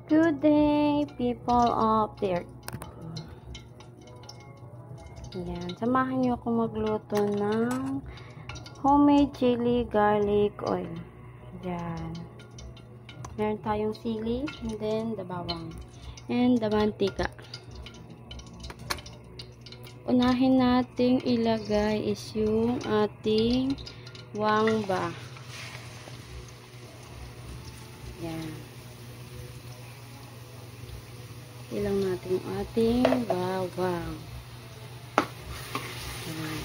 Good day, people of the earth. Yan, samahan niyo ako magluto ng homemade chili garlic oil. Yan. Meron tayong sili, and then the bawang, and the mantika. Unahin nating ilagay is yung ating wangba. Yan. Ilang natin yung ating bawang. Yan.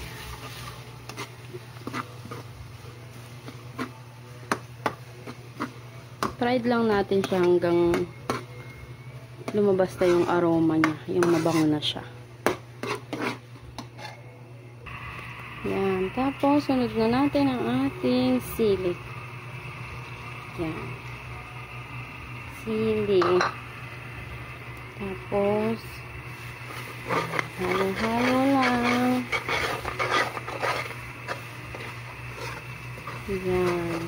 Fried lang natin siya hanggang lumabas na yung aroma niya, yung mabango na siya. Yan. Tapos, sunod na natin ang ating sili. Yan. Sili. Tapos, halo-halo lang. Yan.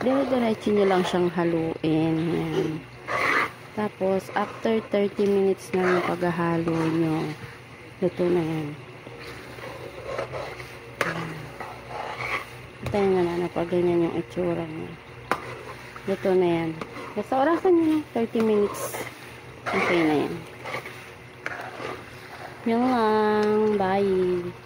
Dire-diretso nyo lang siyang haluin. Yan. Tapos, after 30 minutes na yung paghahalo nyo, luto na yan. Tayo na pag ganyan yung itsura niya. Luto na yan. Basta orasan nyo lang, 30 minutes. Okay na yan. Yan lang. Bye.